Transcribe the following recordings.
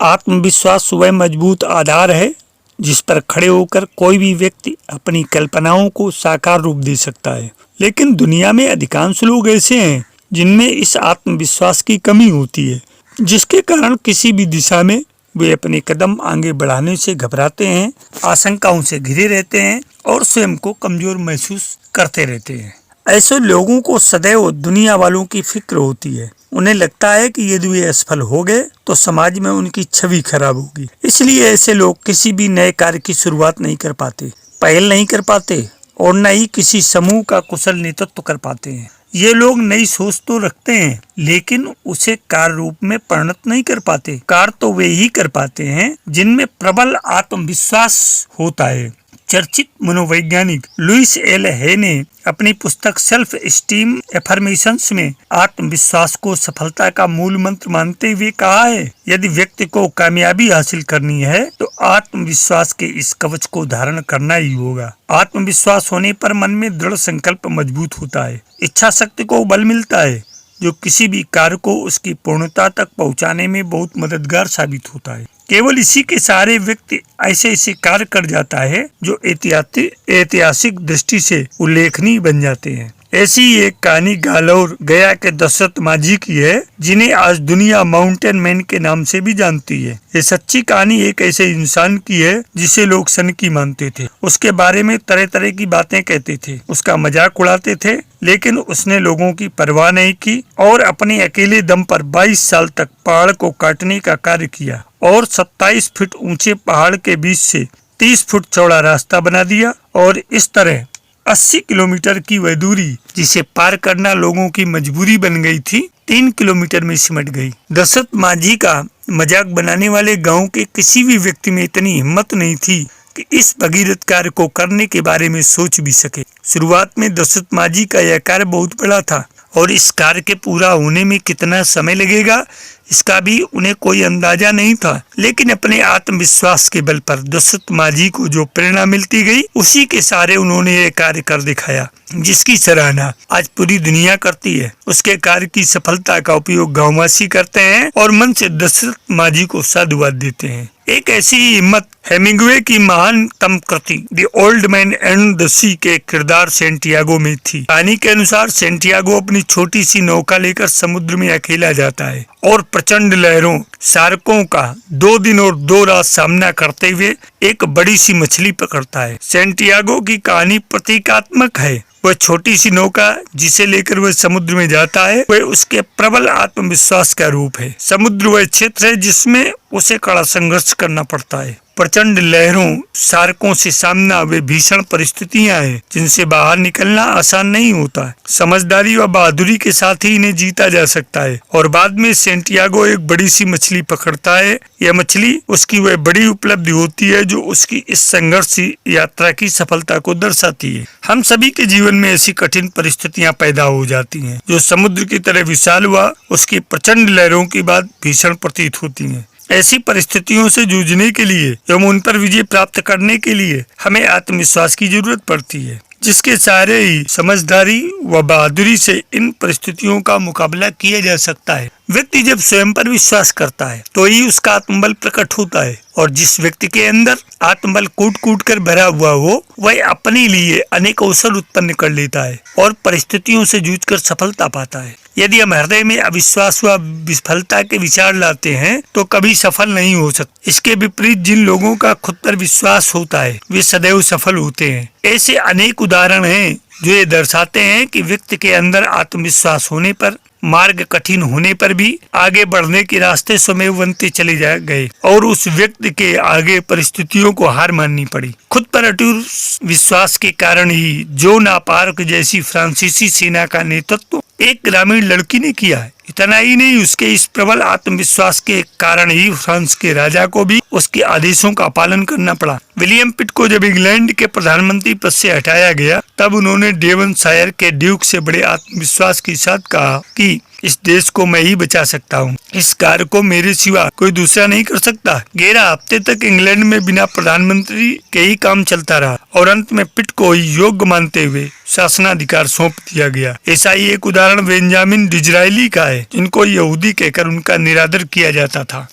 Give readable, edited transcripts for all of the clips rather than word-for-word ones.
आत्मविश्वास वह मजबूत आधार है जिस पर खड़े होकर कोई भी व्यक्ति अपनी कल्पनाओं को साकार रूप दे सकता है। लेकिन दुनिया में अधिकांश लोग ऐसे हैं जिनमें इस आत्मविश्वास की कमी होती है, जिसके कारण किसी भी दिशा में वे अपने कदम आगे बढ़ाने से घबराते हैं, आशंकाओं से घिरे रहते हैं और स्वयं को कमजोर महसूस करते रहते हैं। ऐसे लोगों को सदैव दुनिया वालों की फिक्र होती है। उन्हें लगता है कि यदि वे असफल हो गए तो समाज में उनकी छवि खराब होगी। इसलिए ऐसे लोग किसी भी नए कार्य की शुरुआत नहीं कर पाते, पहल नहीं कर पाते और न ही किसी समूह का कुशल नेतृत्व कर पाते हैं। ये लोग नई सोच तो रखते हैं लेकिन उसे कार्य रूप में परिणत नहीं कर पाते। कार्य तो वे ही कर पाते हैं जिनमें प्रबल आत्मविश्वास होता है। चर्चित मनोवैज्ञानिक लुइस एल हे ने अपनी पुस्तक सेल्फ एस्टीम एफर्मेशंस में आत्मविश्वास को सफलता का मूल मंत्र मानते हुए कहा है, यदि व्यक्ति को कामयाबी हासिल करनी है तो आत्मविश्वास के इस कवच को धारण करना ही होगा। आत्मविश्वास होने पर मन में दृढ़ संकल्प मजबूत होता है, इच्छा शक्ति को बल मिलता है जो किसी भी कार्य को उसकी पूर्णता तक पहुंचाने में बहुत मददगार साबित होता है। केवल इसी के सहारे व्यक्ति ऐसे ऐसे कार्य कर जाता है जो ऐतिहासिक दृष्टि से उल्लेखनीय बन जाते हैं। ऐसी एक कहानी गालौर गया के दशरथ माझी की है, जिन्हें आज दुनिया माउंटेन मैन के नाम से भी जानती है। ये सच्ची कहानी एक ऐसे इंसान की है जिसे लोग सनकी मानते थे, उसके बारे में तरह तरह की बातें कहते थे, उसका मजाक उड़ाते थे, लेकिन उसने लोगों की परवाह नहीं की और अपने अकेले दम पर 22 साल तक पहाड़ को काटने का कार्य किया और 27 फीट ऊंचे पहाड़ के बीच से 30 फुट चौड़ा रास्ता बना दिया और इस तरह 80 किलोमीटर की वह दूरी जिसे पार करना लोगों की मजबूरी बन गई थी, 3 किलोमीटर में सिमट गई। दशरथ माझी का मजाक बनाने वाले गांव के किसी भी व्यक्ति में इतनी हिम्मत नहीं थी कि इस भगीरथ कार्य को करने के बारे में सोच भी सके। शुरुआत में दशरथ माझी का यह कार्य बहुत बड़ा था और इस कार्य के पूरा होने में कितना समय लगेगा इसका भी उन्हें कोई अंदाजा नहीं था, लेकिन अपने आत्मविश्वास के बल पर दशरथ माझी को जो प्रेरणा मिलती गई उसी के सहारे उन्होंने ये कार्य कर दिखाया, जिसकी सराहना आज पूरी दुनिया करती है। उसके कार्य की सफलता का उपयोग गांववासी करते हैं और मन से दशरथ माझी को साधुवाद देते हैं। एक ऐसी हिम्मत हेमिंग्वे की महानतम कृति the old man and the sea के किरदार सेंटियागो में थी। कहानी के अनुसार सेंटियागो अपनी छोटी सी नौका लेकर समुद्र में अकेला जाता है और प्रचंड लहरों शार्कों का 2 दिन और 2 रात सामना करते हुए एक बड़ी सी मछली पकड़ता है। सेंटियागो की कहानी प्रतीकात्मक है। वह छोटी सी नौका जिसे लेकर वह समुद्र में जाता है वह उसके प्रबल आत्मविश्वास का रूप है। समुद्र वह क्षेत्र है जिसमें उसे कड़ा संघर्ष करना पड़ता है। प्रचंड लहरों शार्कों से सामना वे भीषण परिस्थितियां हैं जिनसे बाहर निकलना आसान नहीं होता। समझदारी व बहादुरी के साथ ही इन्हें जीता जा सकता है। और बाद में सेंटियागो एक बड़ी सी मछली पकड़ता है। यह मछली उसकी वह बड़ी उपलब्धि होती है जो उसकी इस संघर्ष यात्रा की सफलता को दर्शाती है। हम सभी के जीवन में ऐसी कठिन परिस्थितियां पैदा हो जाती हैं जो समुद्र की तरह विशाल व उसकी प्रचंड लहरों की बात भीषण प्रतीत होती हैं। ऐसी परिस्थितियों से जूझने के लिए एवं उन पर विजय प्राप्त करने के लिए हमें आत्मविश्वास की जरूरत पड़ती है, जिसके सहारे ही समझदारी व बहादुरी से इन परिस्थितियों का मुकाबला किया जा सकता है। व्यक्ति जब स्वयं पर विश्वास करता है तो ही उसका आत्मबल प्रकट होता है और जिस व्यक्ति के अंदर आत्मबल कूट कूट कर भरा हुआ हो वह अपने लिए अनेक अवसर उत्पन्न कर लेता है और परिस्थितियों से जूझकर सफलता पाता है। यदि हम हृदय में अविश्वास व विफलता के विचार लाते हैं तो कभी सफल नहीं हो सकते। इसके विपरीत जिन लोगों का खुद पर विश्वास होता है वे सदैव सफल होते हैं। ऐसे अनेक उदाहरण हैं जो ये दर्शाते हैं कि व्यक्ति के अंदर आत्मविश्वास होने पर मार्ग कठिन होने पर भी आगे बढ़ने के रास्ते स्वयं बनते चले गए और उस व्यक्ति के आगे परिस्थितियों को हार माननी पड़ी। खुद पर अटूट विश्वास के कारण ही जोन आर्क जैसी फ्रांसीसी सेना का नेतृत्व एक ग्रामीण लड़की ने किया है। इतना ही नहीं, उसके इस प्रबल आत्मविश्वास के कारण ही फ्रांस के राजा को भी उसके आदेशों का पालन करना पड़ा। विलियम पिट को जब इंग्लैंड के प्रधानमंत्री पद से हटाया गया तब उन्होंने डेवनशायर के ड्यूक से बड़े आत्मविश्वास के साथ कहा कि इस देश को मैं ही बचा सकता हूँ, इस कार्य को मेरे सिवा कोई दूसरा नहीं कर सकता। 11 हफ्ते तक इंग्लैंड में बिना प्रधानमंत्री के ही काम चलता रहा और अंत में पिट को ही योग्य मानते हुए शासनाधिकार सौंप दिया गया। ऐसा ही एक उदाहरण बेंजामिन डिज़रायली का है, जिनको यहूदी कहकर उनका निरादर किया जाता था।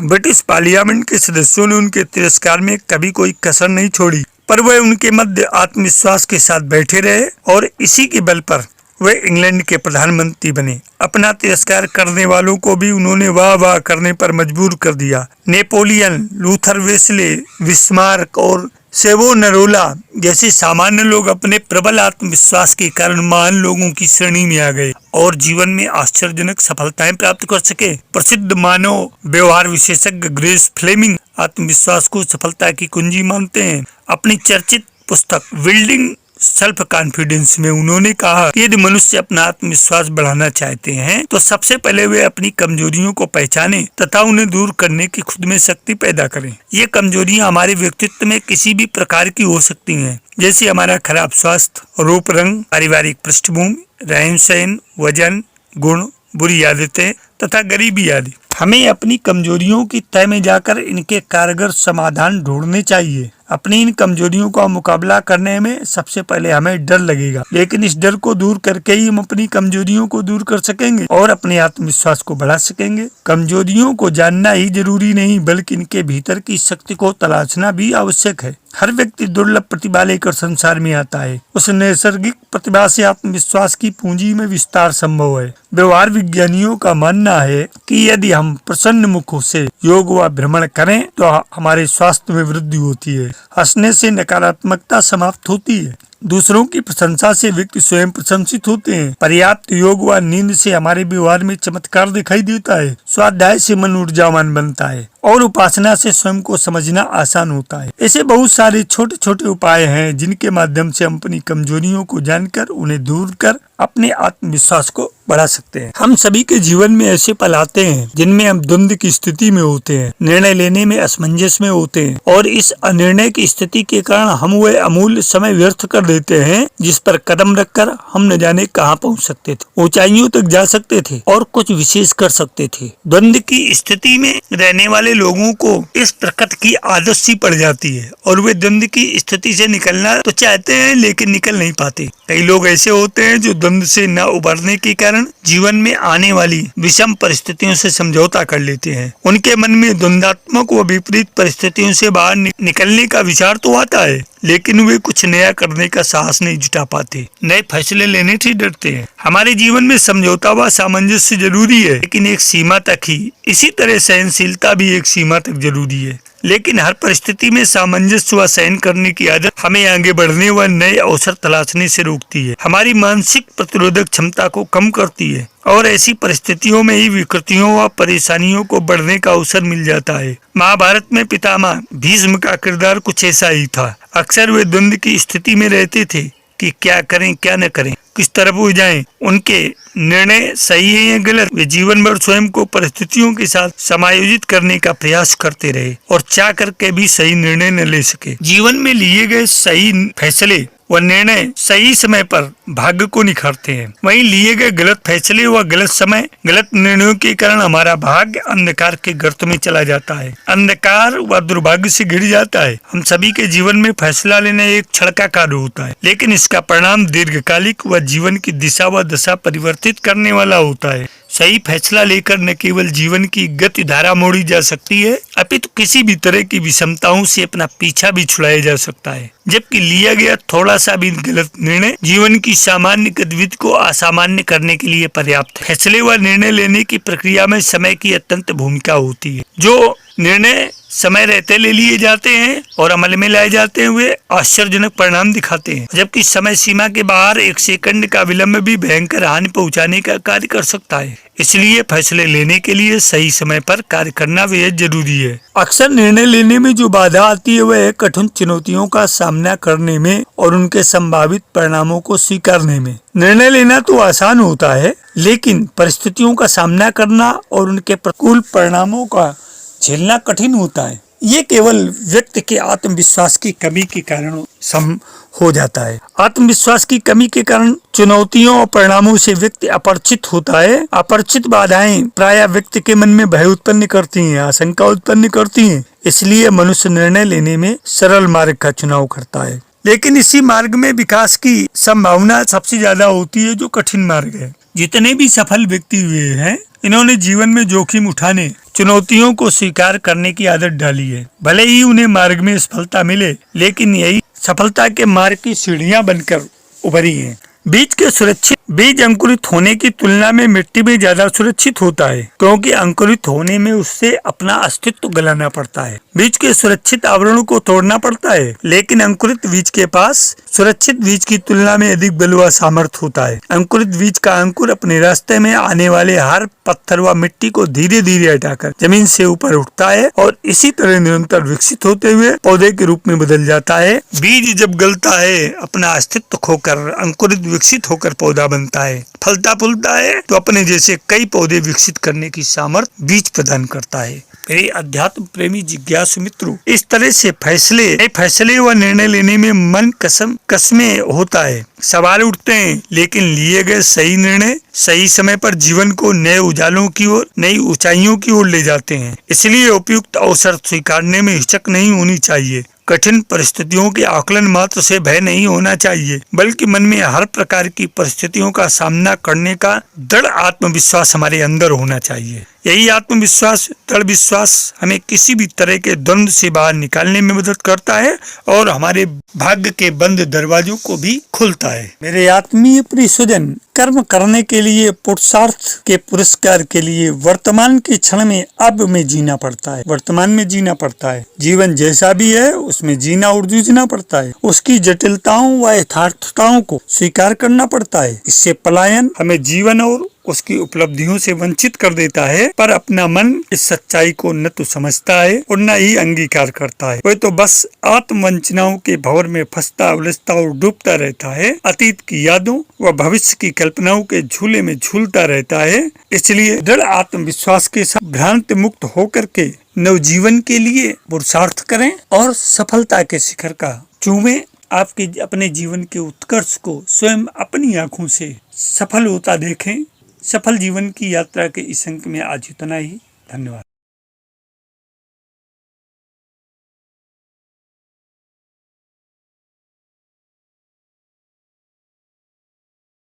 ब्रिटिश पार्लियामेंट के सदस्यों ने उनके तिरस्कार में कभी कोई कसर नहीं छोड़ी, पर वह उनके मध्य आत्मविश्वास के साथ बैठे रहे और इसी के बल पर वे इंग्लैंड के प्रधानमंत्री बने। अपना तिरस्कार करने वालों को भी उन्होंने वाह वाह करने पर मजबूर कर दिया। नेपोलियन, लूथर वेस्ले, बिस्मार्क और सेवोनरोला जैसे सामान्य लोग अपने प्रबल आत्मविश्वास के कारण महान लोगों की श्रेणी में आ गए और जीवन में आश्चर्यजनक सफलताएं प्राप्त कर सके। प्रसिद्ध मानव व्यवहार विशेषज्ञ ग्रेस फ्लेमिंग आत्मविश्वास को सफलता की कुंजी मानते हैं। अपनी चर्चित पुस्तक बिल्डिंग सेल्फ कॉन्फिडेंस में उन्होंने कहा कि यदि मनुष्य अपना आत्मविश्वास बढ़ाना चाहते हैं तो सबसे पहले वे अपनी कमजोरियों को पहचानें तथा उन्हें दूर करने की खुद में शक्ति पैदा करें। ये कमजोरियां हमारे व्यक्तित्व में किसी भी प्रकार की हो सकती हैं, जैसे हमारा खराब स्वास्थ्य, रूप रंग, पारिवारिक पृष्ठभूमि, रहन सहन, वजन, गुण, बुरी आदतें तथा गरीबी आदि। हमें अपनी कमजोरियों की तह में जाकर इनके कारगर समाधान ढूंढने चाहिए। अपनी इन कमजोरियों का मुकाबला करने में सबसे पहले हमें डर लगेगा, लेकिन इस डर को दूर करके ही हम अपनी कमजोरियों को दूर कर सकेंगे और अपने आत्मविश्वास को बढ़ा सकेंगे। कमजोरियों को जानना ही जरूरी नहीं, बल्कि इनके भीतर की शक्ति को तलाशना भी आवश्यक है। हर व्यक्ति दुर्लभ प्रतिभा लेकर संसार में आता है। उस नैसर्गिक प्रतिभा से आत्मविश्वास की पूंजी में विस्तार संभव है। व्यवहार विज्ञानियों का मानना है कि यदि हम प्रसन्न मुखों से योग व भ्रमण करें तो हमारे स्वास्थ्य में वृद्धि होती है। हंसने से नकारात्मकता समाप्त होती है। दूसरों की प्रशंसा से व्यक्ति स्वयं प्रशंसित होते हैं। पर्याप्त योग व नींद से हमारे व्यवहार में चमत्कार दिखाई देता है। स्वाध्याय से मन ऊर्जावान बनता है और उपासना से स्वयं को समझना आसान होता है। ऐसे बहुत सारे छोटे छोटे उपाय हैं जिनके माध्यम से हम अपनी कमजोरियों को जानकर उन्हें दूर कर अपने आत्मविश्वास को बढ़ा सकते हैं। हम सभी के जीवन में ऐसे पल आते हैं जिनमें हम द्वंद्व की स्थिति में होते हैं, निर्णय लेने में असमंजस में होते हैं और इस अनिर्णय की स्थिति के कारण हम वह अमूल्य समय व्यर्थ कर देते हैं जिस पर कदम रखकर हम न जाने कहां पहुंच सकते थे, ऊंचाइयों तक जा सकते थे और कुछ विशेष कर सकते थे। द्वंद्व की स्थिति में रहने वाले लोगों को इस प्रकृति की आदत सी पड़ जाती है और वे द्वंद्व की स्थिति से निकलना तो चाहते हैं लेकिन निकल नहीं पाते। कई लोग ऐसे होते हैं जो द्वंद्व से न उबरने के कारण जीवन में आने वाली विषम परिस्थितियों से समझौता कर लेते हैं। उनके मन में द्वंद्वात्मक व विपरीत परिस्थितियों से बाहर निकलने का विचार तो आता है, लेकिन वे कुछ नया करने का साहस नहीं जुटा पाते, नए फैसले लेने से डरते हैं। हमारे जीवन में समझौता व सामंजस्य जरूरी है, लेकिन एक सीमा तक ही। इसी तरह सहनशीलता भी एक सीमा तक जरूरी है, लेकिन हर परिस्थिति में सामंजस्य व सहन करने की आदत हमें आगे बढ़ने व नए अवसर तलाशने से रोकती है, हमारी मानसिक प्रतिरोधक क्षमता को कम करती है और ऐसी परिस्थितियों में ही विकृतियों व परेशानियों को बढ़ने का अवसर मिल जाता है। महाभारत में पितामह भीष्म का किरदार कुछ ऐसा ही था। अक्सर वे द्वंद्व की स्थिति में रहते थे कि क्या करें क्या न करें, किस तरफ हो जाएं। उनके निर्णय सही है या गलत, वे जीवन भर स्वयं को परिस्थितियों के साथ समायोजित करने का प्रयास करते रहे और चाह करके भी सही निर्णय न ले सके। जीवन में लिए गए सही फैसले व निर्णय सही समय पर भाग्य को निखारते हैं, वहीं लिए गए गलत फैसले व गलत समय गलत निर्णयों के कारण हमारा भाग्य अंधकार के गर्त में चला जाता है, अंधकार व दुर्भाग्य से घिर जाता है। हम सभी के जीवन में फैसला लेना एक क्षण का कार्य होता है, लेकिन इसका परिणाम दीर्घकालिक व जीवन की दिशा व दशा परिवर्तित करने वाला होता है। सही फैसला लेकर न केवल जीवन की गति धारा मोड़ी जा सकती है, अपितु किसी भी तरह की विषमताओं से अपना पीछा भी छुड़ाया जा सकता है। जबकि लिया गया थोड़ा सा भी गलत निर्णय जीवन की सामान्य गतिविधि को असामान्य करने के लिए पर्याप्त है। फैसले व निर्णय लेने की प्रक्रिया में समय की अत्यंत भूमिका होती है। जो निर्णय समय रहते ले लिए जाते हैं और अमल में लाए जाते हैं वे आश्चर्यजनक परिणाम दिखाते हैं, जबकि समय सीमा के बाहर एक सेकंड का विलंब भी भयंकर हानि पहुंचाने का कार्य कर सकता है। इसलिए फैसले लेने के लिए सही समय पर कार्य करना बेहद जरूरी है। अक्सर निर्णय लेने में जो बाधा आती है वह कठिन चुनौतियों का सामना करने में और उनके संभावित परिणामों को स्वीकारने में। निर्णय लेना तो आसान होता है, लेकिन परिस्थितियों का सामना करना और उनके प्रतिकूल परिणामों का झेलना कठिन होता है। ये केवल व्यक्ति के आत्मविश्वास की कमी के कारण हो जाता है। आत्मविश्वास की कमी के कारण चुनौतियों और परिणामों से व्यक्ति अपरिचित होता है। अपरिचित बाधाएं प्रायः व्यक्ति के मन में भय उत्पन्न करती हैं, आशंका उत्पन्न करती हैं। इसलिए मनुष्य निर्णय लेने में सरल मार्ग का चुनाव करता है, लेकिन इसी मार्ग में विकास की संभावना सबसे ज्यादा होती है जो कठिन मार्ग है। जितने भी सफल व्यक्ति हुए हैं, इन्होंने जीवन में जोखिम उठाने, चुनौतियों को स्वीकार करने की आदत डाली है। भले ही उन्हें मार्ग में सफलता मिले, लेकिन यही सफलता के मार्ग की सीढ़ियां बनकर उभरी हैं। बीज अंकुरित होने की तुलना में मिट्टी में ज्यादा सुरक्षित होता है, क्योंकि अंकुरित होने में उससे अपना अस्तित्व गलाना पड़ता है। बीज के सुरक्षित आवरणों को तोड़ना पड़ता है, लेकिन अंकुरित बीज के पास सुरक्षित बीज की तुलना में अधिक बल व सामर्थ्य होता है। अंकुरित बीज का अंकुर अपने रास्ते में आने वाले हर पत्थर व मिट्टी को धीरे धीरे हटाकर जमीन से ऊपर उठता है और इसी तरह निरंतर विकसित होते हुए पौधे के रूप में बदल जाता है। बीज जब गलता है, अपना अस्तित्व खोकर अंकुरित विकसित होकर पौधा बनता है, फलता फूलता है, तो अपने जैसे कई पौधे विकसित करने की सामर्थ्य बीज प्रदान करता है। मेरे अध्यात्म प्रेमी जिज्ञासु मित्रों, इस तरह से फैसले व निर्णय लेने में मन कसमे होता है। सवाल उठते हैं, लेकिन लिए गए सही निर्णय सही समय पर जीवन को नए उजालों की ओर, नई ऊंचाइयों की ओर ले जाते हैं। इसलिए उपयुक्त अवसर स्वीकारने में हिचक नहीं होनी चाहिए। कठिन परिस्थितियों के आकलन मात्र से भय नहीं होना चाहिए, बल्कि मन में हर प्रकार की परिस्थितियों का सामना करने का दृढ़ आत्मविश्वास हमारे अंदर होना चाहिए। यही आत्मविश्वास, दृढ़ विश्वास हमें किसी भी तरह के द्वंद्व से बाहर निकालने में मदद करता है और हमारे भाग्य के बंद दरवाजों को भी खोलता है। मेरे आत्मीय प्रिय स्वजन, कर्म करने के लिए, पुरुषार्थ के पुरस्कार के लिए वर्तमान के क्षण में अब में जीना पड़ता है। वर्तमान में जीना पड़ता है। जीवन जैसा भी है उसमें जीना और जूझना पड़ता है। उसकी जटिलताओं व यथार्थताओं को स्वीकार करना पड़ता है। इससे पलायन हमें जीवन और उसकी उपलब्धियों से वंचित कर देता है, पर अपना मन इस सच्चाई को न तो समझता है और न ही अंगीकार करता है। वह तो बस आत्मवंचनाओं के भंवर में फंसता, उलझता और डूबता रहता है। अतीत की यादों व भविष्य की कल्पनाओं के झूले में झूलता रहता है। इसलिए दृढ़ आत्मविश्वास के साथ भ्रांति मुक्त होकर के नवजीवन के लिए पुरुषार्थ करें और सफलता के शिखर का चूमें। आपके अपने जीवन के उत्कर्ष को स्वयं अपनी आंखों से सफल होता देखें। सफल जीवन की यात्रा के इस अंक में आज इतना ही। धन्यवाद।